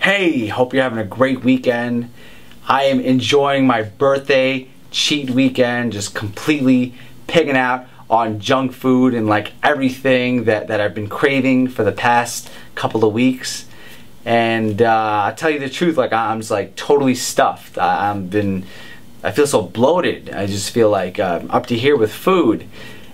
Hey, hope you're having a great weekend. I am enjoying my birthday cheat weekend, just completely pigging out on junk food and like everything that I've been craving for the past couple of weeks. And I'll tell you the truth, like I'm just like totally stuffed. I feel so bloated. I just feel like up to here with food.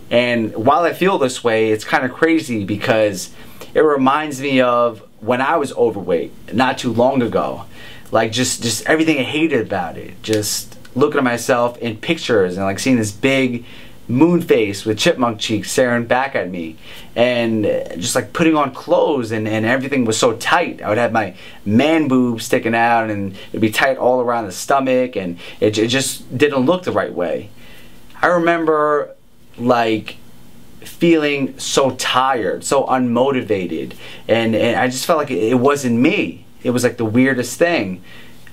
And while I feel this way, it's kind of crazy because it reminds me of when I was overweight not too long ago. Like just everything I hated about it. Just looking at myself in pictures and like seeing this big moon face with chipmunk cheeks staring back at me, and just like putting on clothes and everything was so tight. I would have my man boobs sticking out and it'd be tight all around the stomach, and it just didn't look the right way. I remember like feeling so tired, so unmotivated, and I just felt like it wasn't me. It was like the weirdest thing.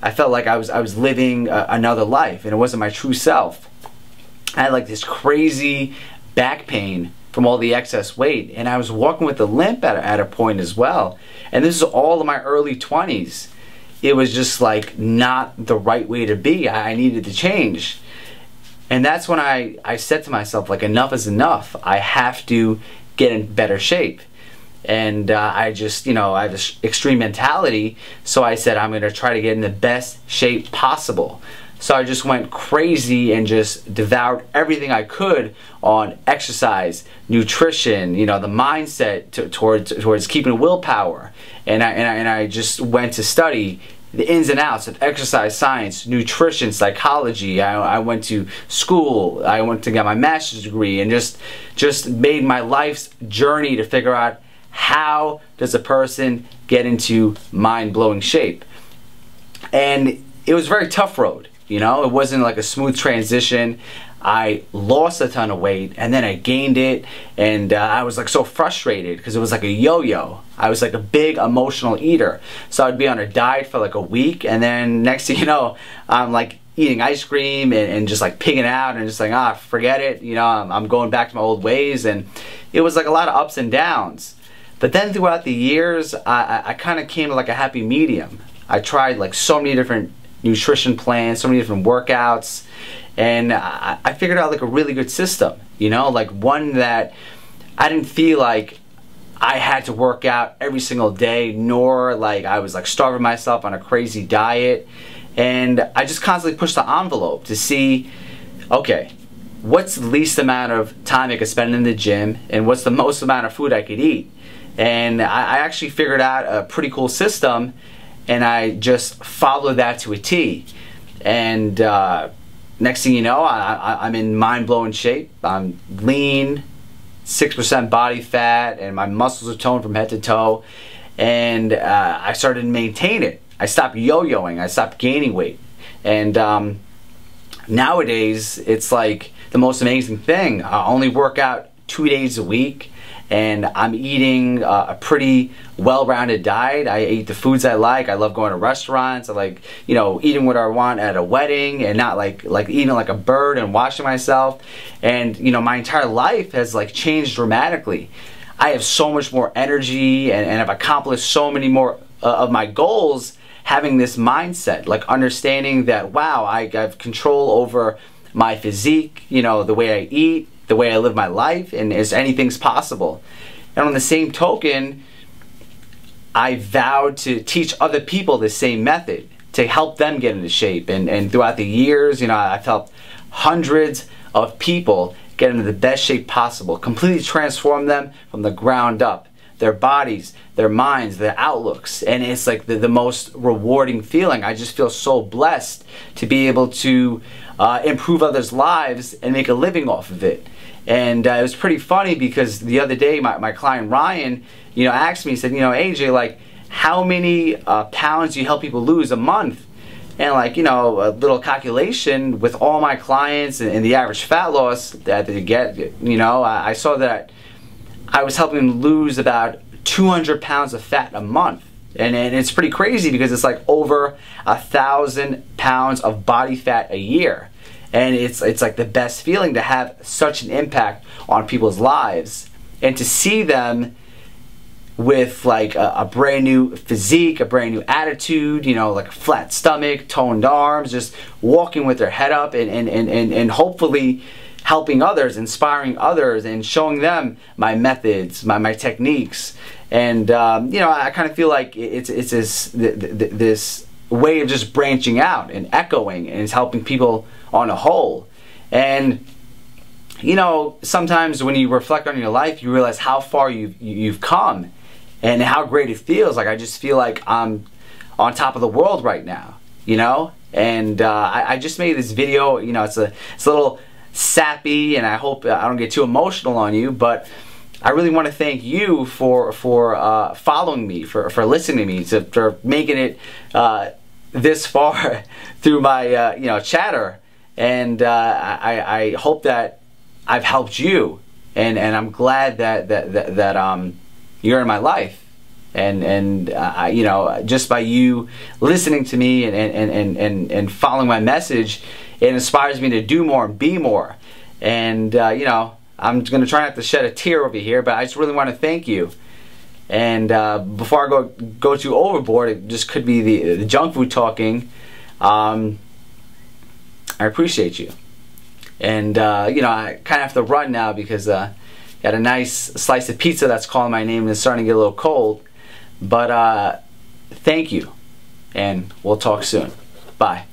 I felt like I was living another life and it wasn't my true self. I had like this crazy back pain from all the excess weight, and I was walking with a limp at a point as well. And this is all in my early 20s. It was just like not the right way to be. I needed to change. And that's when I said to myself, like, enough is enough. I have to get in better shape. And I just, I have this extreme mentality, so I said I'm going to try to get in the best shape possible. So I just went crazy and just devoured everything I could on exercise, nutrition, the mindset towards keeping willpower. And I just went to study the ins and outs of exercise science, nutrition, psychology. I went to school. I went to get my master's degree and just made my life's journey to figure out how does a person get into mind-blowing shape. And it was a very tough road. It wasn't like a smooth transition. I lost a ton of weight and then I gained it, and I was like so frustrated because it was like a yo-yo. I was like a big emotional eater. So I'd be on a diet for like a week, and then next thing you know, I'm like eating ice cream and just like pigging out and just like, forget it. I'm going back to my old ways, and it was like a lot of ups and downs. But then throughout the years, I kind of came to like a happy medium. I tried like so many different nutrition plans, so many different workouts, and I figured out like a really good system, like one that I didn't feel like I had to work out every single day, nor like I was like starving myself on a crazy diet. And I just constantly pushed the envelope to see, okay, what's the least amount of time I could spend in the gym, and what's the most amount of food I could eat. And I actually figured out a pretty cool system, and I just followed that to a T. And next thing you know, I'm in mind-blowing shape. I'm lean, 6% body fat, and my muscles are toned from head to toe. And I started to maintain it. I stopped yo-yoing. I stopped gaining weight. And nowadays, it's like the most amazing thing. I only work out 2 days a week, and I'm eating a pretty well-rounded diet. I eat the foods I like. I love going to restaurants. I like, eating what I want at a wedding, and not like eating like a bird and washing myself. And my entire life has like changed dramatically. I have so much more energy, and I've accomplished so many more of my goals having this mindset, like understanding that, wow, I have control over my physique, the way I eat, the way I live my life, and anything's possible. And on the same token, I vowed to teach other people the same method to help them get into shape. And throughout the years, I've helped hundreds of people get into the best shape possible, completely transform them from the ground up, their bodies, their minds, their outlooks. And it's like the most rewarding feeling. I just feel so blessed to be able to improve others' lives and make a living off of it. And it was pretty funny because the other day my client Ryan, asked me, he said, AJ, like, how many pounds do you help people lose a month? And like, a little calculation with all my clients and the average fat loss that they get, I saw that I was helping them lose about 200 pounds of fat a month. And it's pretty crazy because it's like over 1,000 pounds of body fat a year. And it's like the best feeling to have such an impact on people's lives, and to see them with like a brand new physique, a brand new attitude, you know, like a flat stomach, toned arms, just walking with their head up and hopefully helping others, inspiring others, and showing them my methods, my techniques. And you know, I kind of feel like it's this way of just branching out and echoing, and it's helping people on a whole. And you know, sometimes when you reflect on your life, you realize how far you've come and how great it feels. Like, I just feel like I'm on top of the world right now, you know. And I just made this video. You know, it's a little sappy, and I hope I don't get too emotional on you, but I really want to thank you for following me, for listening to me, for making it this far through my you know, chatter. And I hope that I've helped you, and I'm glad that you're in my life, and you know, just by you listening to me and following my message, it inspires me to do more and be more. And you know, I'm going to try not to shed a tear over here, but I just really want to thank you. And before I go too overboard, it just could be the junk food talking. I appreciate you. And you know, I kind of have to run now because got a nice slice of pizza that's calling my name and it's starting to get a little cold. But thank you, and we'll talk soon. Bye.